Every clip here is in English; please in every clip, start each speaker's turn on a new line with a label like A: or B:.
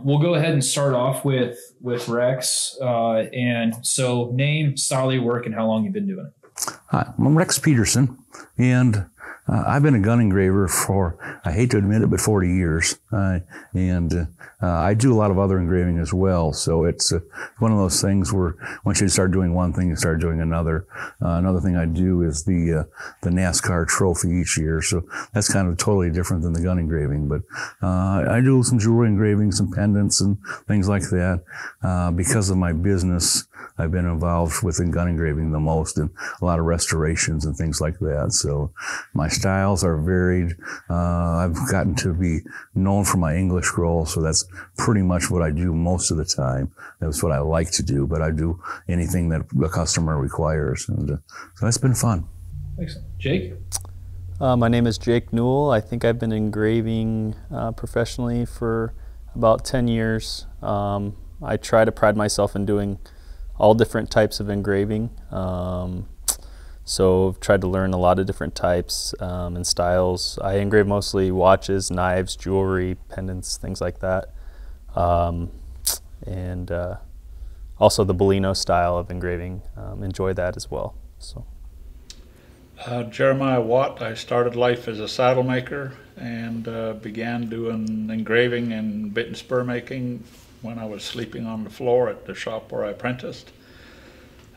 A: We'll go ahead and start off with Rex. And so name, style of your work, and how long you've been doing it.
B: Hi, I'm Rex Peterson, and I've been a gun engraver for, I hate to admit it, but 40 years. I do a lot of other engraving as well. So it's one of those things where once you start doing one thing, you start doing another. Another thing I do is the NASCAR trophy each year. So that's kind of totally different than the gun engraving. But I do some jewelry engraving, some pendants and things like that. Because of my business, I've been involved with gun engraving the most, and a lot of restorations and things like that. So my styles are varied. I've gotten to be known for my English scroll, so that's pretty much what I do most of the time. That's what I like to do, but I do anything that the customer requires, and so that's been fun.
A: Excellent. Jake?
C: My name is Jake Newell. I think I've been engraving professionally for about 10 years. I try to pride myself in doing all different types of engraving. So I've tried to learn a lot of different types and styles. I engrave mostly watches, knives, jewelry, pendants, things like that. And also the Bellino style of engraving, enjoy that as well. So.
D: Jeremiah Watt. I started life as a saddle maker and began doing engraving and bit and spur making when I was sleeping on the floor at the shop where I apprenticed.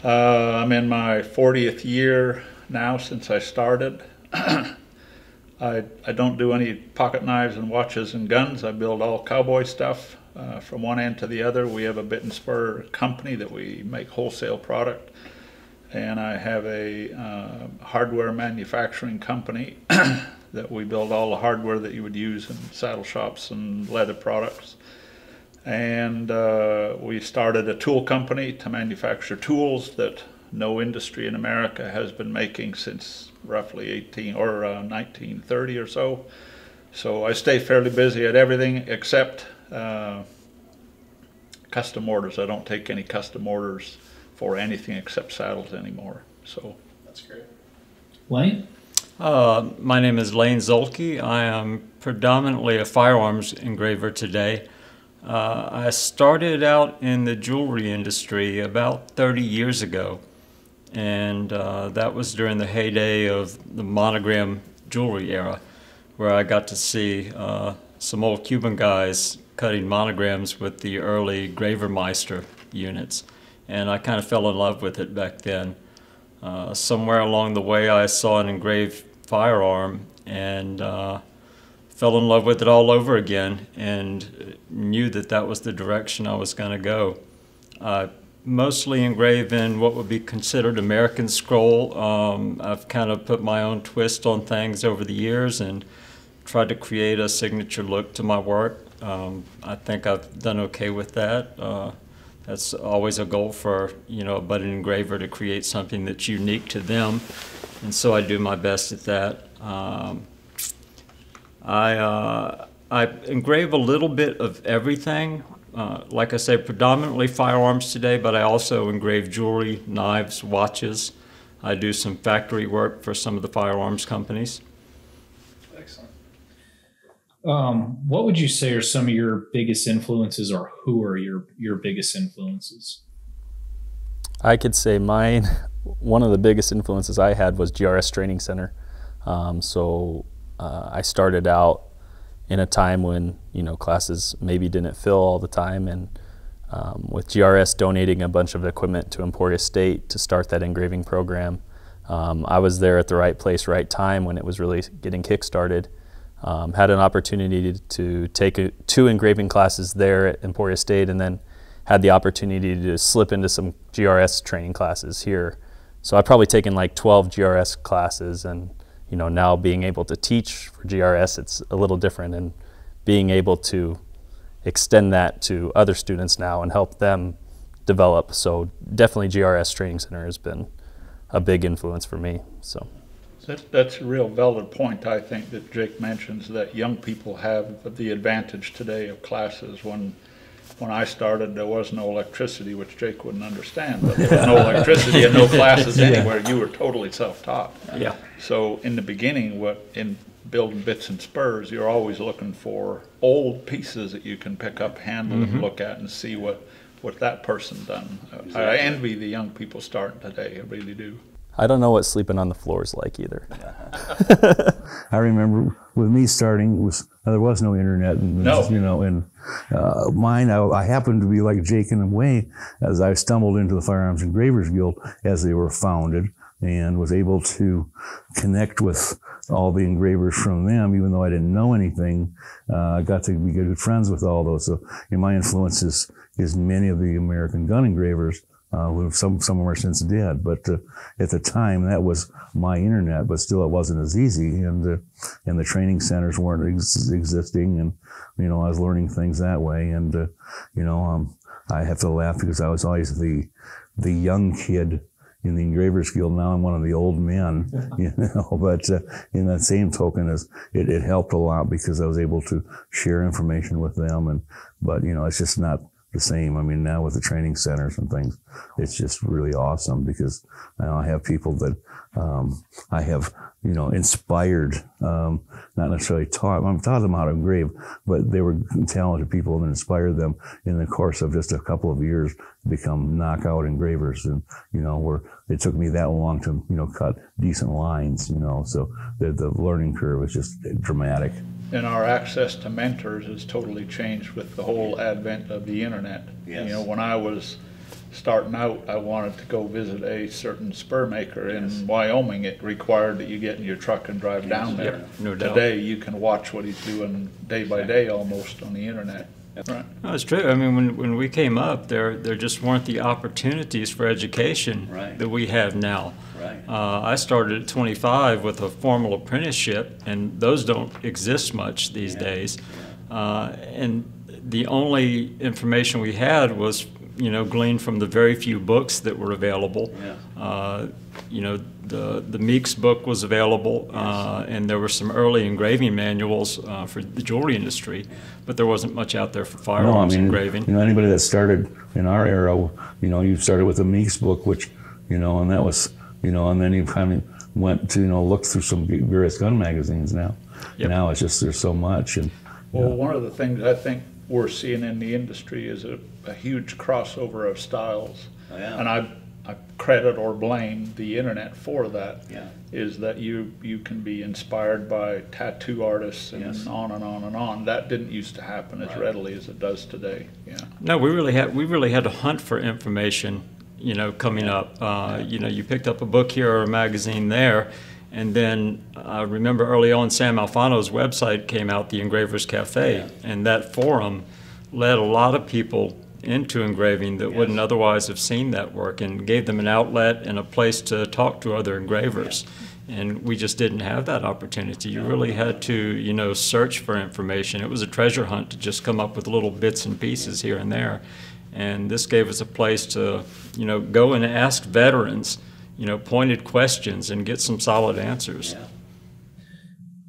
D: I'm in my 40th year now since I started. I don't do any pocket knives and watches and guns. I build all cowboy stuff from one end to the other. We have a bit and spur company that we make wholesale product, and I have a hardware manufacturing company that we build all the hardware that you would use in saddle shops and leather products. And we started a tool company to manufacture tools that no industry in America has been making since roughly 1930 or so. So I stay fairly busy at everything except custom orders. I don't take any custom orders for anything except saddles anymore. So
A: that's great. Lane?
E: My name is Lane Zolke. I am predominantly a firearms engraver today. I started out in the jewelry industry about 30 years ago, and that was during the heyday of the monogram jewelry era, where I got to see some old Cuban guys cutting monograms with the early Gravermeister units, and I kind of fell in love with it back then. Somewhere along the way I saw an engraved firearm and fell in love with it all over again, and knew that that was the direction I was going to go. I mostly engrave in what would be considered American scroll. I've kind of put my own twist on things over the years and tried to create a signature look to my work. I think I've done okay with that. That's always a goal for a budding engraver, to create something that's unique to them, and so I do my best at that. I engrave a little bit of everything. Like I say, predominantly firearms today, but I also engrave jewelry, knives, watches. I do some factory work for some of the firearms companies.
A: Excellent. What would you say are some of your biggest influences, or who are your biggest influences?
C: I could say one of the biggest influences I had was GRS Training Center. I started out in a time when classes maybe didn't fill all the time, and with GRS donating a bunch of equipment to Emporia State to start that engraving program, I was there at the right place, right time when it was really getting kick-started. Had an opportunity to take 2 engraving classes there at Emporia State, and then had the opportunity to slip into some GRS training classes here. So I've probably taken like 12 GRS classes, and now being able to teach for GRS, it's a little different, and being able to extend that to other students now and help them develop. So definitely GRS Training Center has been a big influence for me. So
D: that's a real valid point, I think, that Jake mentions, that young people have the advantage today of classes. When I started, there was no electricity, which Jake wouldn't understand, but there was no electricity and no classes anywhere. You were totally self-taught.
E: Yeah.
D: So in the beginning, building bits and spurs, you're always looking for old pieces that you can pick up, handle, and look at and see what that person done.
F: Exactly.
D: I envy the young people starting today. I really do.
C: I don't know what sleeping on the floor is like either.
B: I remember with me starting, there was no internet, and
D: No.
B: you know, and mine. I happened to be like Jake in a way, as I stumbled into the Firearms Engravers Guild as they were founded, and was able to connect with all the engravers from them, even though I didn't know anything. I got to be good friends with all those. So, my influence is many of the American gun engravers. Some of them are since dead, but at the time that was my internet. But still, it wasn't as easy, and the training centers weren't existing, and I was learning things that way. And I have to laugh because I was always the young kid in the Engravers Guild. Now I'm one of the old men, But in that same token, it helped a lot because I was able to share information with them. But it's just not the same. I mean, now with the training centers and things, it's just really awesome because I have people that I have, inspired, not necessarily taught. I've taught them how to engrave, but they were talented people and inspired them in the course of just a couple of years to become knockout engravers. And, where it took me that long to, cut decent lines, so the learning curve was just dramatic.
D: And our access to mentors has totally changed with the whole advent of the internet.
F: Yes.
D: When I was starting out, I wanted to go visit a certain spur maker in Wyoming. It required that you get in your truck and drive down there.
E: Yep, no doubt.
D: Today, you can watch what he's doing day by day almost on the internet. Right.
E: No, it's true. I mean, when we came up, there just weren't the opportunities for education
F: Right.
E: that we have now.
F: Right.
E: I started at 25 with a formal apprenticeship, and those don't exist much these days. And the only information we had was, gleaned from the very few books that were available. The Meeks book was available, and there were some early engraving manuals for the jewelry industry, but there wasn't much out there for firearms engraving.
B: Anybody that started in our era, you started with the Meeks book, which, and that was, and then you kind of went to, look through some various gun magazines now.
E: Yep.
B: Now it's just, there's so much. And
D: Well, one of the things I think we're seeing in the industry is a huge crossover of styles.
F: Oh, yeah.
D: And I credit or blame the internet for that.
F: Yeah.
D: Is that you can be inspired by tattoo artists and
F: Yes.
D: on and on and on. That didn't used to happen as
F: Right.
D: readily as it does today. Yeah.
E: No, we really had to hunt for information, coming up. You picked up a book here or a magazine there, and then I remember early on Sam Alfano's website came out, the Engravers Cafe, and that forum led a lot of people into engraving that wouldn't otherwise have seen that work, and gave them an outlet and a place to talk to other engravers. And we just didn't have that opportunity. You really had to, search for information. It was a treasure hunt to just come up with little bits and pieces here and there. And this gave us a place to, go and ask veterans, pointed questions and get some solid answers.
F: Yeah.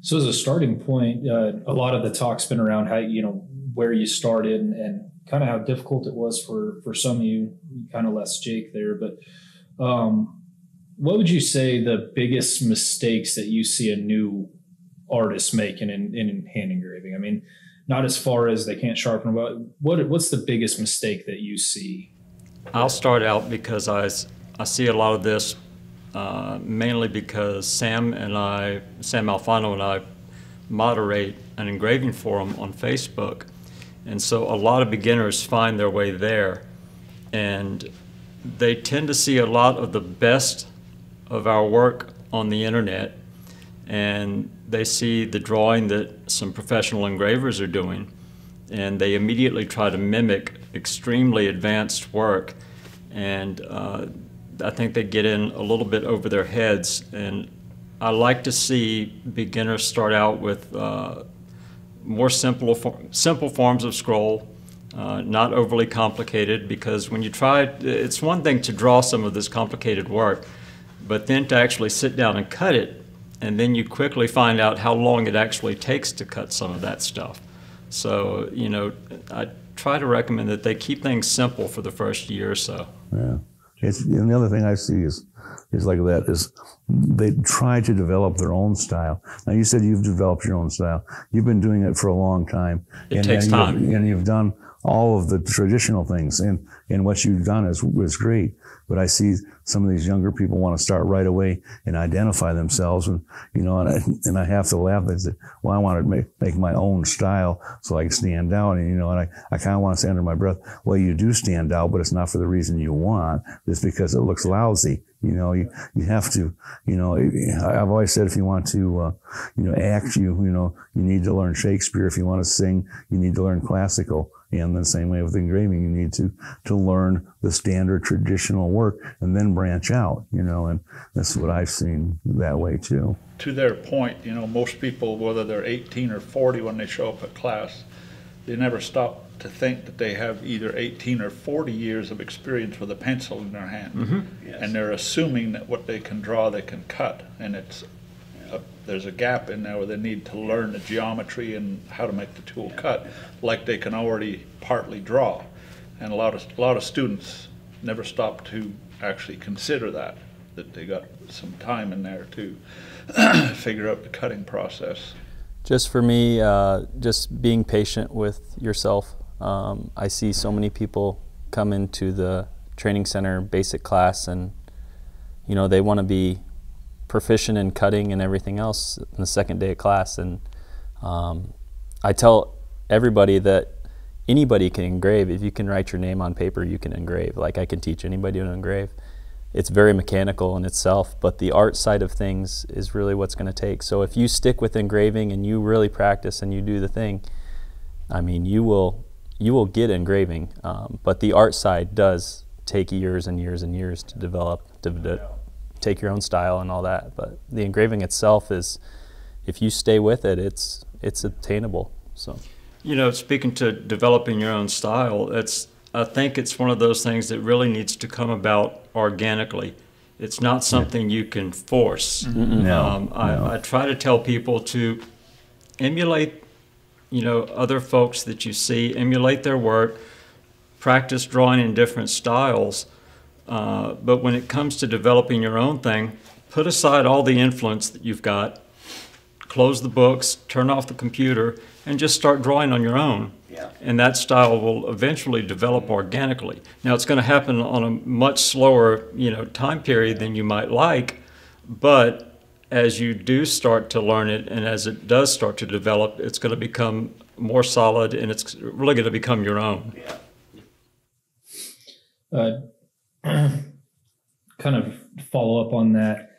A: So as a starting point, a lot of the talk's been around how, where you started and kind of how difficult it was for some of you. You kind of left Jake there, but what would you say the biggest mistakes that you see a new artist making in hand engraving? I mean, not as far as they can't sharpen, but what's the biggest mistake that you see?
E: I'll start out because I see a lot of this mainly because Sam Alfano and I moderate an engraving forum on Facebook. And so a lot of beginners find their way there, and they tend to see a lot of the best of our work on the internet, and they see the drawing that some professional engravers are doing, and they immediately try to mimic extremely advanced work, and I think they get in a little bit over their heads. And I like to see beginners start out with more simple forms of scroll, not overly complicated, because when you try, it's one thing to draw some of this complicated work, but then to actually sit down and cut it, and then you quickly find out how long it actually takes to cut some of that stuff. So, I try to recommend that they keep things simple for the first year or so.
B: Yeah. And the other thing I see is like that is they try to develop their own style. Now you said you've developed your own style. You've been doing it for a long time.
E: It takes time.
B: And you've done all of the traditional things, and what you've done is great. But I see some of these younger people want to start right away and identify themselves, and and I have to laugh. They say, "Well, I want to make my own style so I can stand out." And and I kind of want to say under my breath, "Well, you do stand out, but it's not for the reason you want. It's because it looks lousy." You have to. I've always said if you want to, act, you need to learn Shakespeare. If you want to sing, you need to learn classical. And the same way with engraving, you need to learn the standard traditional work and then branch out, and that's what I've seen that way too.
D: To their point, most people, whether they're 18 or 40 when they show up at class, they never stop to think that they have either 18 or 40 years of experience with a pencil in their hand.
E: Mm-hmm.
D: Yes. And they're assuming that what they can draw, they can cut. And there's a gap in there where they need to learn the geometry and how to make the tool cut, like they can already partly draw. And a lot of students never stop to actually consider that they got some time in there to figure out the cutting process.
C: Just for me, just being patient with yourself. I see so many people come into the training center basic class and they want to be proficient in cutting and everything else in the second day of class, and I tell everybody that anybody can engrave. If you can write your name on paper, you can engrave. Like I can teach anybody to engrave. It's very mechanical in itself, but the art side of things is really what's going to take. So if you stick with engraving and you really practice and you do the thing, I mean, you will get engraving, but the art side does take years and years and years to develop, to take your own style and all that. But the engraving itself is, if you stay with it, it's attainable. So,
E: speaking to developing your own style, I think it's one of those things that really needs to come about organically. It's not something you can force.
B: No.
E: I try to tell people to emulate, other folks that you see, emulate their work, practice drawing in different styles. But when it comes to developing your own thing, put aside all the influence that you've got, close the books, turn off the computer, and just start drawing on your own. Yeah. And that style will eventually develop organically. Now, it's going to happen on a much slower, time period than you might like, but as you do start to learn it and as it does start to develop, it's going to become more solid and it's really going to become your own.
A: Yeah. Kind of follow up on that.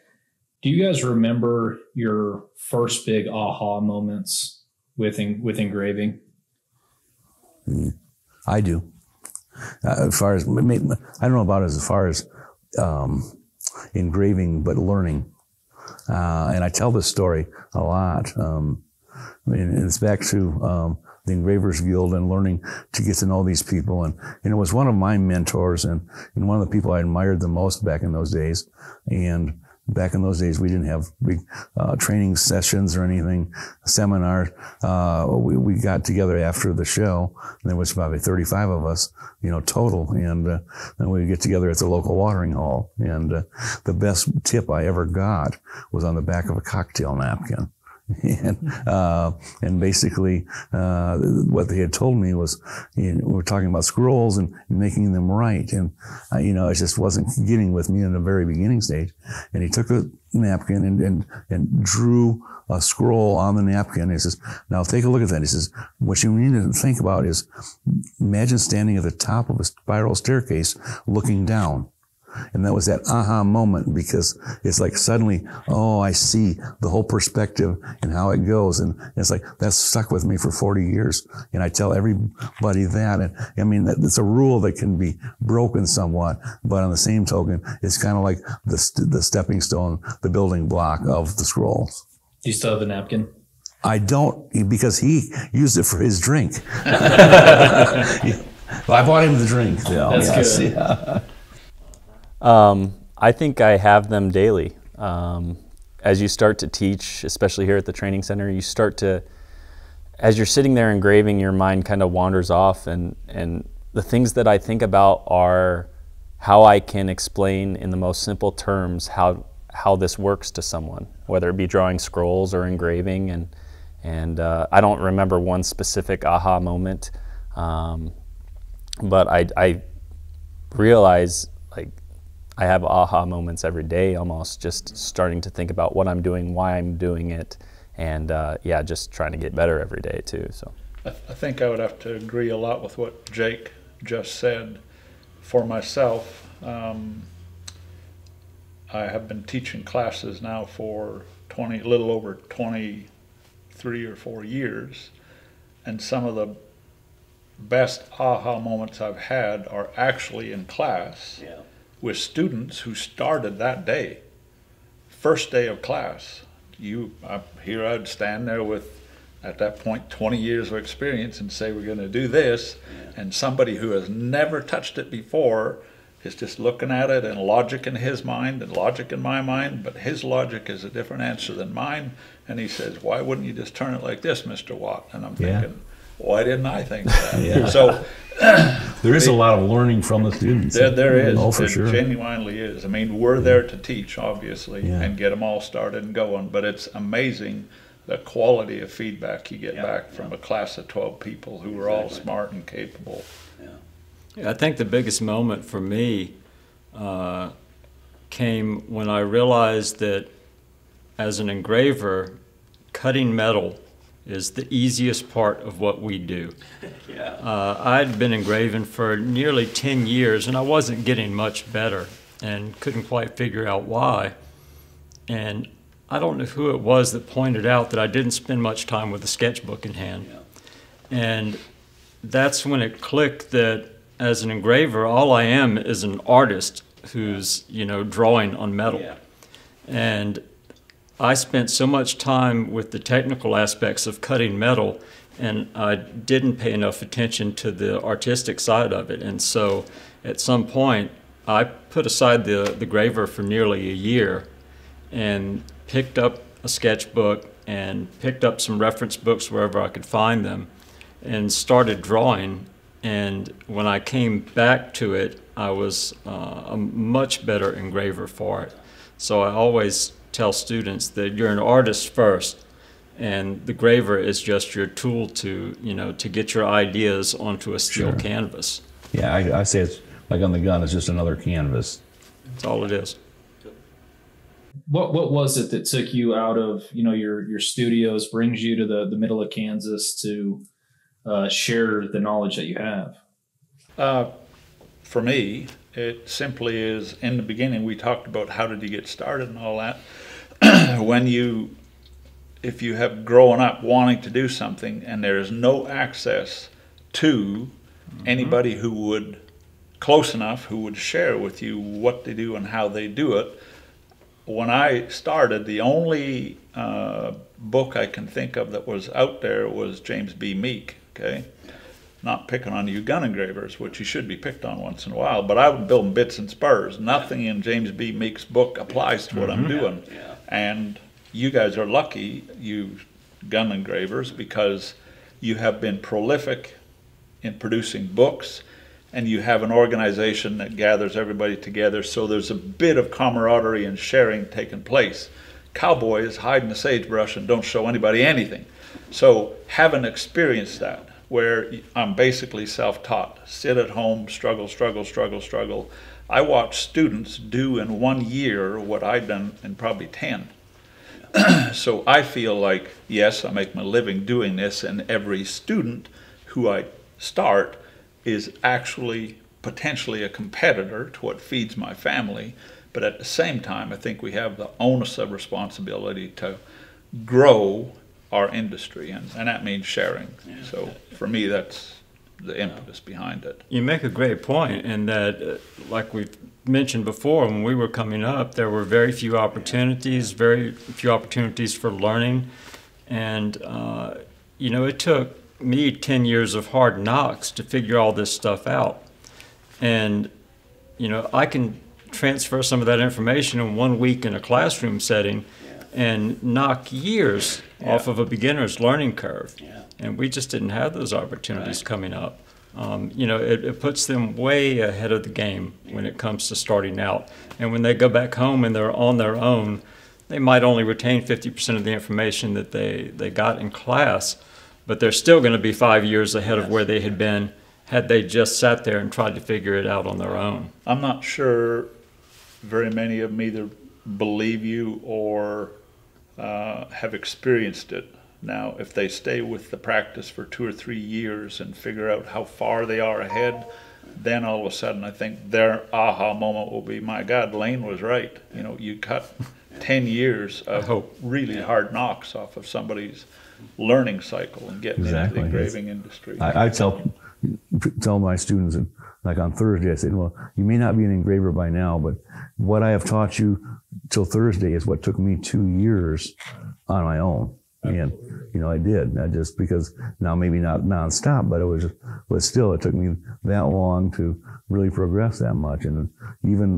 A: Do you guys remember your first big aha moments with engraving?
B: I do. As far as, I don't know about as far as engraving, but learning. And I tell this story a lot. It's back to the Engravers Guild and learning to get to know these people. And it was one of my mentors and one of the people I admired the most back in those days. And back in those days, we didn't have big training sessions or anything, seminars. We got together after the show. And there was probably 35 of us, total. And then we'd get together at the local watering hole. And the best tip I ever got was on the back of a cocktail napkin. And basically, what they had told me was, we were talking about scrolls and making them right. And, it just wasn't getting with me in the very beginning stage. And he took a napkin and drew a scroll on the napkin. He says, now take a look at that. He says, what you need to think about is, imagine standing at the top of a spiral staircase looking down. And that was that aha moment, because it's like suddenly, I see the whole perspective and how it goes. And it's like, that's stuck with me for 40 years. And I tell everybody that. And I mean, it's a rule that can be broken somewhat, but on the same token, it's kind of like the stepping stone, the building block of the scrolls.
A: Do you still have the napkin?
B: I don't, because he used it for his drink. I bought him the drink.
A: That's good.
B: Yeah.
C: I think I have them daily. As you start to teach, especially here at the training center, you start to, as you're sitting there engraving, your mind kind of wanders off, and the things that I think about are how I can explain in the most simple terms how this works to someone, whether it be drawing scrolls or engraving. And I don't remember one specific aha moment, but I realize, like, I have aha moments every day, almost, just starting to think about what I'm doing, why I'm doing it, and yeah, just trying to get better every day too. So
D: I think I would have to agree a lot with what Jake just said. For myself, I have been teaching classes now for a little over 23 or 4 years, and some of the best aha moments I've had are actually in class with students who started that day, first day of class. Here I'd stand there with, at that point, 20 years of experience and say, we're going to do this, and somebody who has never touched it before is just looking at it, and logic in his mind and logic in my mind, but his logic is a different answer than mine, and he says, why wouldn't you just turn it like this, Mr. Watt? And I'm thinking, why didn't I think of that? So
B: there is a lot of learning from the students.
D: There is.
B: Oh, for
D: it
B: sure.
D: Genuinely is. I mean, we're there to teach, obviously, and get them all started and going, but it's amazing the quality of feedback you get back from a class of 12 people who are all smart and capable.
E: I think the biggest moment for me came when I realized that as an engraver, cutting metal is the easiest part of what we do. I'd been engraving for nearly 10 years, and I wasn't getting much better and couldn't quite figure out why. And I don't know who it was that pointed out that I didn't spend much time with a sketchbook in hand. And that's when it clicked that as an engraver, all I am is an artist who's, drawing on metal. And I spent so much time with the technical aspects of cutting metal, and I didn't pay enough attention to the artistic side of it. And so at some point, I put aside the graver for nearly a year and picked up a sketchbook and picked up some reference books wherever I could find them and started drawing. And when I came back to it, I was a much better engraver for it. So I always tell students that you're an artist first, and the graver is just your tool to, to get your ideas onto a steel canvas.
B: Yeah, I say it's like on the gun, it's just another canvas.
E: That's all it is.
A: What was it that took you out of your studios, brings you to the middle of Kansas to share the knowledge that you have?
D: For me, it simply is, in the beginning we talked about how did you get started and all that. If you have grown up wanting to do something and there is no access to anybody who would, close enough, who would share with you what they do and how they do it. When I started, the only book I can think of that was out there was James B. Meek, okay? Not picking on you gun engravers, which you should be picked on once in a while, but I would build them bits and spurs. Nothing in James B. Meek's book applies to what I'm doing. And you guys are lucky, you gun engravers, because you have been prolific in producing books, and you have an organization that gathers everybody together, so there's a bit of camaraderie and sharing taking place. Cowboys hide in the sagebrush and don't show anybody anything. So having experienced that, where I'm basically self-taught, sit at home, struggle. I watch students do in 1 year what I've done in probably 10. So I feel like, yes, I make my living doing this, and every student who I start is actually potentially a competitor to what feeds my family. But at the same time, I think we have the onus of responsibility to grow our industry, and that means sharing. So for me, that's the impetus behind it.
E: You make a great point in that, like we've mentioned before, when we were coming up, there were very few opportunities for learning. And, it took me 10 years of hard knocks to figure all this stuff out. And, I can transfer some of that information in 1 week in a classroom setting and knock years off of a beginner's learning curve. And we just didn't have those opportunities coming up. it puts them way ahead of the game when it comes to starting out. And when they go back home and they're on their own, they might only retain 50% of the information that they got in class, but they're still going to be 5 years ahead of where they had been had they just sat there and tried to figure it out on their own.
D: I'm not sure very many of them either believe you or have experienced it. Now, if they stay with the practice for 2 or 3 years and figure out how far they are ahead, then all of a sudden I think their aha moment will be, my God, Lane was right. You know, you cut 10 years of really hard knocks off of somebody's learning cycle and getting into the engraving industry.
B: I tell my students, like on Thursday, I said, well, you may not be an engraver by now, but what I have taught you till Thursday is what took me 2 years on my own. And, I did, not just because now maybe not nonstop, but still it took me that long to really progress that much. And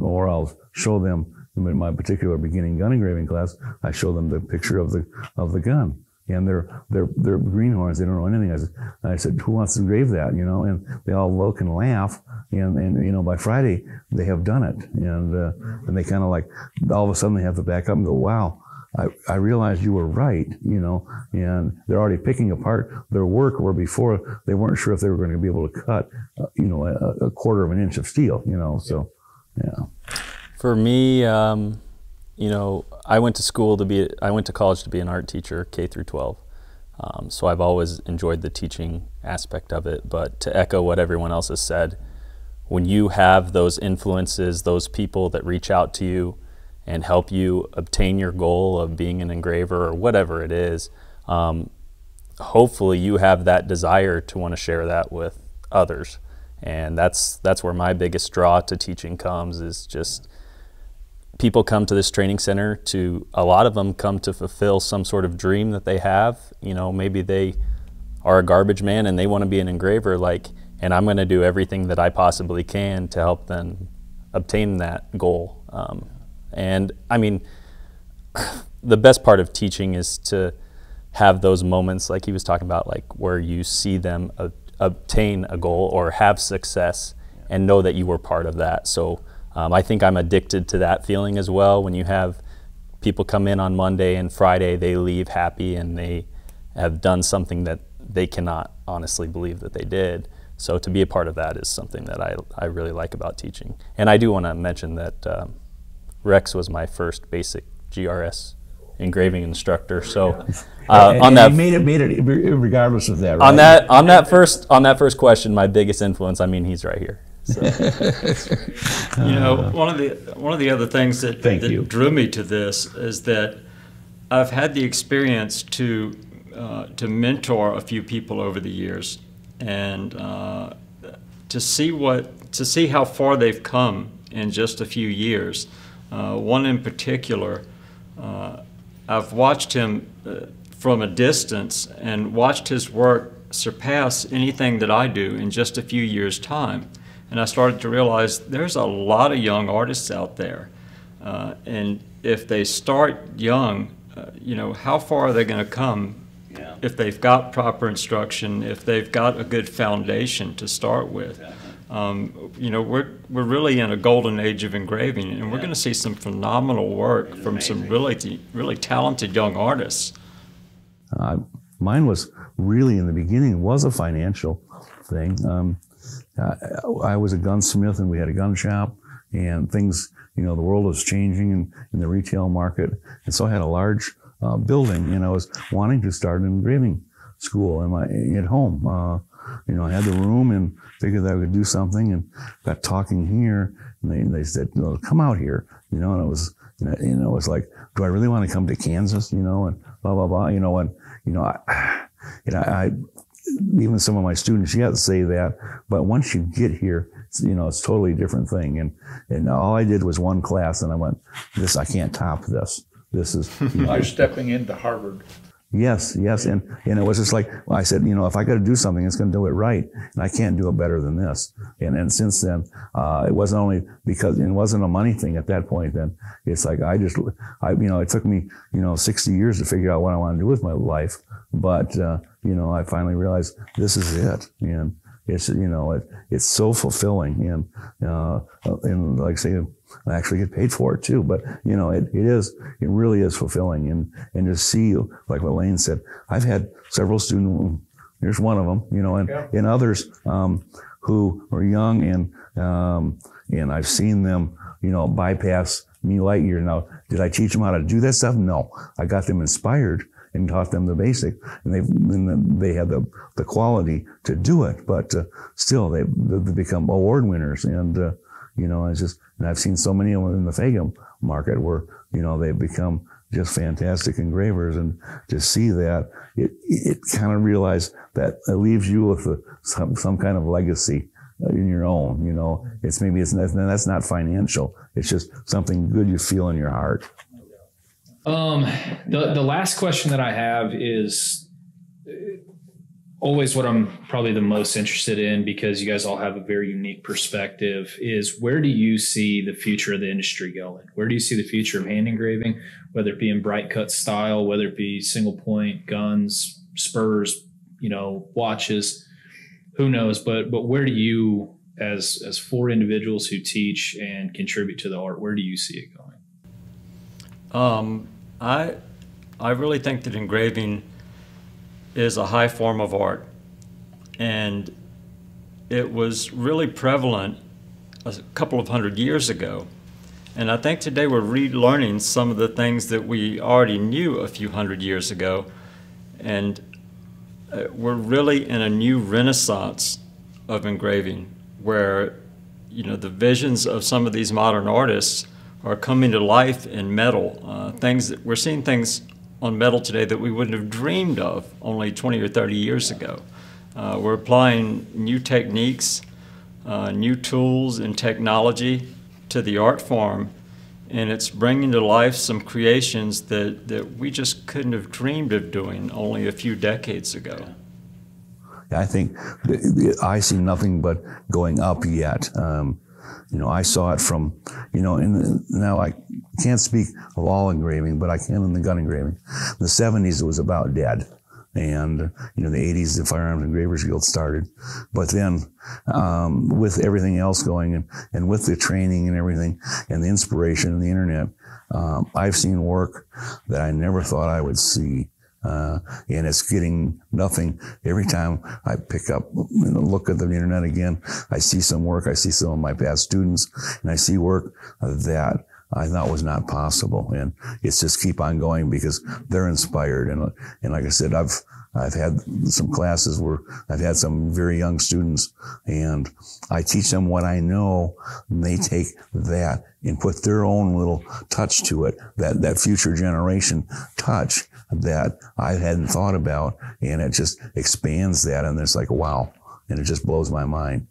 B: or I'll show them in my particular beginning gun engraving class, I show them the picture of the gun. And they're greenhorns, they don't know anything. I said, who wants to engrave that? And they all look and laugh. And by Friday they have done it. And they kind of like, all of a sudden they have to back up and go, wow, I realized you were right, and they're already picking apart their work where before they weren't sure if they were going to be able to cut, a quarter of an inch of steel, so, yeah.
C: For me, I went to college to be an art teacher, K through 12. So I've always enjoyed the teaching aspect of it, but to echo what everyone else has said, when you have those influences, those people that reach out to you and help you obtain your goal of being an engraver or whatever it is, hopefully you have that desire to want to share that with others. And that's where my biggest draw to teaching comes, is just people come to this training center a lot of them come to fulfill some sort of dream that they have. Maybe they are a garbage man and they want to be an engraver, and I'm going to do everything that I possibly can to help them obtain that goal. And I mean, the best part of teaching is to have those moments like he was talking about, where you see them obtain a goal or have success and know that you were part of that. So I think I'm addicted to that feeling as well. When you have people come in on Monday and Friday, they leave happy and they have done something that they cannot honestly believe that they did. So to be a part of that is something that I really like about teaching. And I do want to mention that Rex was my first basic GRS engraving instructor. So on that,
B: made it regardless of that. Right?
C: On that first question, my biggest influence, he's right here. So.
E: One of the other things that drew me to this is that I've had the experience to mentor a few people over the years, and to see how far they've come in just a few years. One in particular, I've watched him from a distance and watched his work surpass anything that I do in just a few years' time. And I started to realize there's a lot of young artists out there. And if they start young, how far are they going to come if they've got proper instruction, if they've got a good foundation to start with? We're really in a golden age of engraving, and we're going to see some phenomenal work from some really talented young artists.
B: Mine was really, in the beginning, was a financial thing. I was a gunsmith, and we had a gun shop, and things, the world was changing in the retail market, and so I had a large building, and I was wanting to start an engraving school at home. I had the room and figured that I could do something, and got talking here, and they said, come out here, and it was, it was like, do I really want to come to Kansas, and blah, blah, blah, I even some of my students yet say that, but once you get here, it's a totally different thing. And all I did was one class, and I went, I can't top this. This is,
D: You're stepping into Harvard.
B: Yes. And it was just like, I said, if I got to do something, it's going to do it right. And I can't do it better than this. And since then, it wasn't only because it wasn't a money thing at that point. Then it's like, it took me, 60 years to figure out what I want to do with my life. But, I finally realized this is it. And it's it's so fulfilling, and like I say, I actually get paid for it too. But it really is fulfilling, and to see, like what Lane said, I've had several students. Here's one of them, and others who are young, and I've seen them, bypass me light years. Now, did I teach them how to do that stuff? No, I got them inspired and taught them the basic, and they have the quality to do it. But still, they've become award winners, and and I've seen so many of them in the Fagum market where they've become just fantastic engravers, and to see that, it kind of realize that it leaves you with some kind of legacy in your own. That's not financial. It's just something good you feel in your heart.
A: The last question that I have is always what I'm probably the most interested in, because you guys all have a very unique perspective, is where do you see the future of the industry going? Where do you see the future of hand engraving, whether it be in bright cut style, whether it be single point, guns, spurs, watches, who knows? But where do you, as 4 individuals who teach and contribute to the art, where do you see it going?
E: I really think that engraving is a high form of art, and it was really prevalent a couple of 100 years ago. And I think today we're relearning some of the things that we already knew a few 100 years ago, and we're really in a new renaissance of engraving, where the visions of some of these modern artists are coming to life in metal. We're seeing things on metal today that we wouldn't have dreamed of only 20 or 30 years ago. We're applying new techniques, new tools and technology to the art form, and it's bringing to life some creations that we just couldn't have dreamed of doing only a few decades ago.
B: I think I see nothing but going up yet. I saw it from, now I can't speak of all engraving, but I can in the gun engraving. In the 70s, it was about dead. And, the 80s, the Firearms Engravers Guild started. But then, with everything else going and with the training and everything and the inspiration and the internet, I've seen work that I never thought I would see. And it's getting nothing. Every time I pick up and look at the internet again, I see some work, I see some of my past students, and I see work that I thought was not possible. And it's just keep on going because they're inspired. And like I said, I've had some classes where I've had some very young students, and I teach them what I know, and they take that and put their own little touch to it, that future generation touch that I hadn't thought about, and it just expands that, and it's like, wow, and it just blows my mind,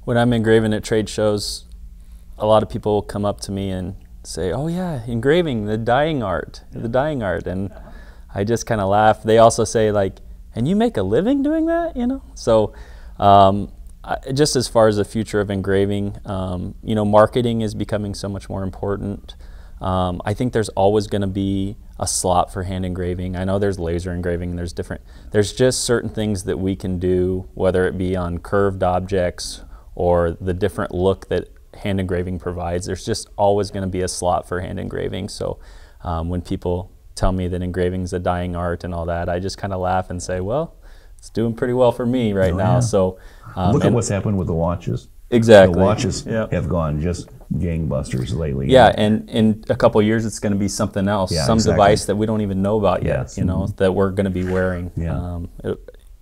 C: When I'm engraving at trade shows, a lot of people will come up to me and say, oh yeah, engraving, the dying art, and I just kind of laugh. They also say and you make a living doing that, So just as far as the future of engraving, marketing is becoming so much more important. I think there's always going to be a slot for hand engraving. I know there's laser engraving, and there's just certain things that we can do, whether it be on curved objects or the different look that hand engraving provides. There's just always going to be a slot for hand engraving. So when people tell me that engraving is a dying art and all that, I just kind of laugh and say, well, it's doing pretty well for me right now.
B: Yeah.
C: So
B: look at what's happened with the watches.
C: Exactly.
B: The watches have gone just gangbusters lately.
C: Yeah, and in a couple of years, it's going to be something else, some device that we don't even know about yet, that we're going to be wearing,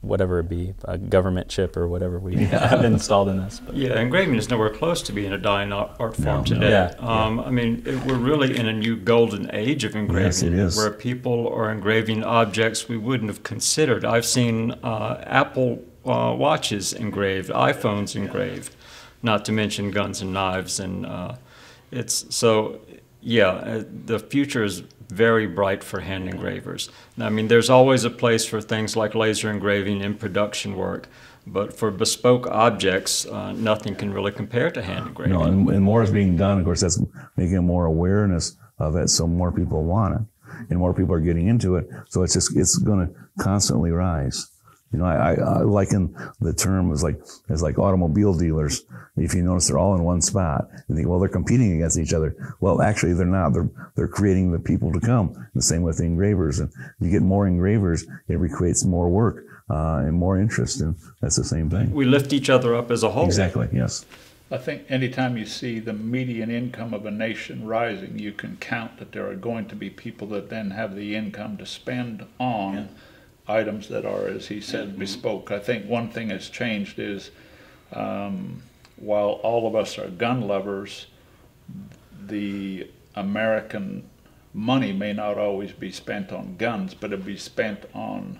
C: whatever it be, a government chip or whatever we have installed in this. But.
E: Yeah, engraving is nowhere close to being a dying art form today. I mean, we're really in a new golden age of engraving,
B: yes, it is.
E: Where people are engraving objects we wouldn't have considered. I've seen Apple watches engraved, iPhones engraved, not to mention guns and knives, and the future is very bright for hand engravers. I mean, there's always a place for things like laser engraving in production work, but for bespoke objects, nothing can really compare to hand engraving.
B: No, and more is being done. Of course, that's making more awareness of it, so more people want it, and more people are getting into it. So it's going to constantly rise. I liken the term as like automobile dealers. If you notice, they're all in one spot. You think, well, they're competing against each other. Well, actually, they're not. They're creating the people to come. The same with the engravers. And you get more engravers, it creates more work and more interest. And that's the same thing.
E: We lift each other up as a whole.
B: Exactly. Yes.
D: I think anytime you see the median income of a nation rising, you can count that there are going to be people that then have the income to spend on items that are, as he said, bespoke. I think one thing that's changed is while all of us are gun lovers, the American money may not always be spent on guns, but it'll be spent on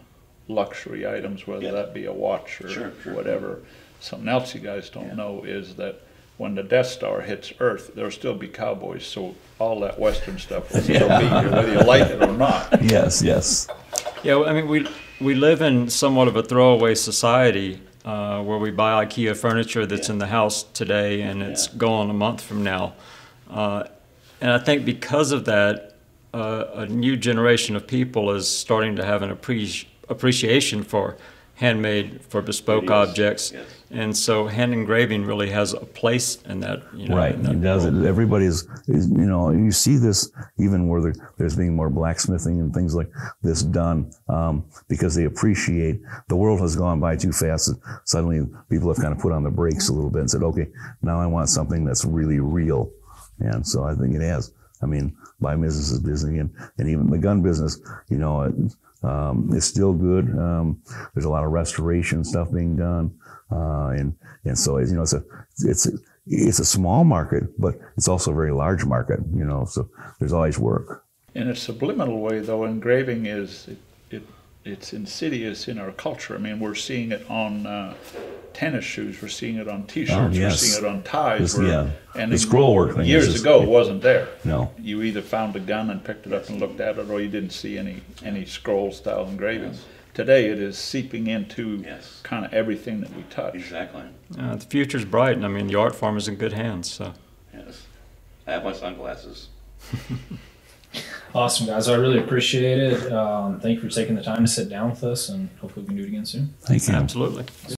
D: luxury items, whether that be a watch or whatever. Something else you guys don't know is that when the Death Star hits Earth, there'll still be cowboys, so all that Western stuff will still be here, whether you like it or not.
B: Yes, yes.
E: Yeah, I mean, we live in somewhat of a throwaway society where we buy IKEA furniture that's in the house today and it's gone a month from now. And I think because of that, a new generation of people is starting to have an appreciation for handmade, for bespoke objects. Yes. And so hand engraving really has a place in that.
B: Right, it does. Everybody's, you see this even where there's being more blacksmithing and things like this done because they appreciate the world has gone by too fast. And suddenly people have kind of put on the brakes a little bit and said, okay, now I want something that's really real. And so I think it has. I mean, my business is busy, and even the gun business, it's still good. There's a lot of restoration stuff being done, and so it's a small market, but it's also a very large market. So there's always work.
D: In a subliminal way, though, engraving it's insidious in our culture. I mean, we're seeing it on tennis shoes, we're seeing it on T-shirts, we're seeing it on ties.
B: And the scroll work thing
D: years ago wasn't there.
B: No.
D: You either found a gun and picked it up and looked at it, or you didn't see any scroll-style engraving. Yes. Today it is seeping into kind of everything that we touch.
F: Exactly.
E: The future's bright, and I mean, the art form is in good hands. So.
F: Yes. I have my sunglasses.
A: Awesome, guys. I really appreciate it. Thank you for taking the time to sit down with us, and hopefully we can do it again soon.
B: Thank you.
E: Absolutely.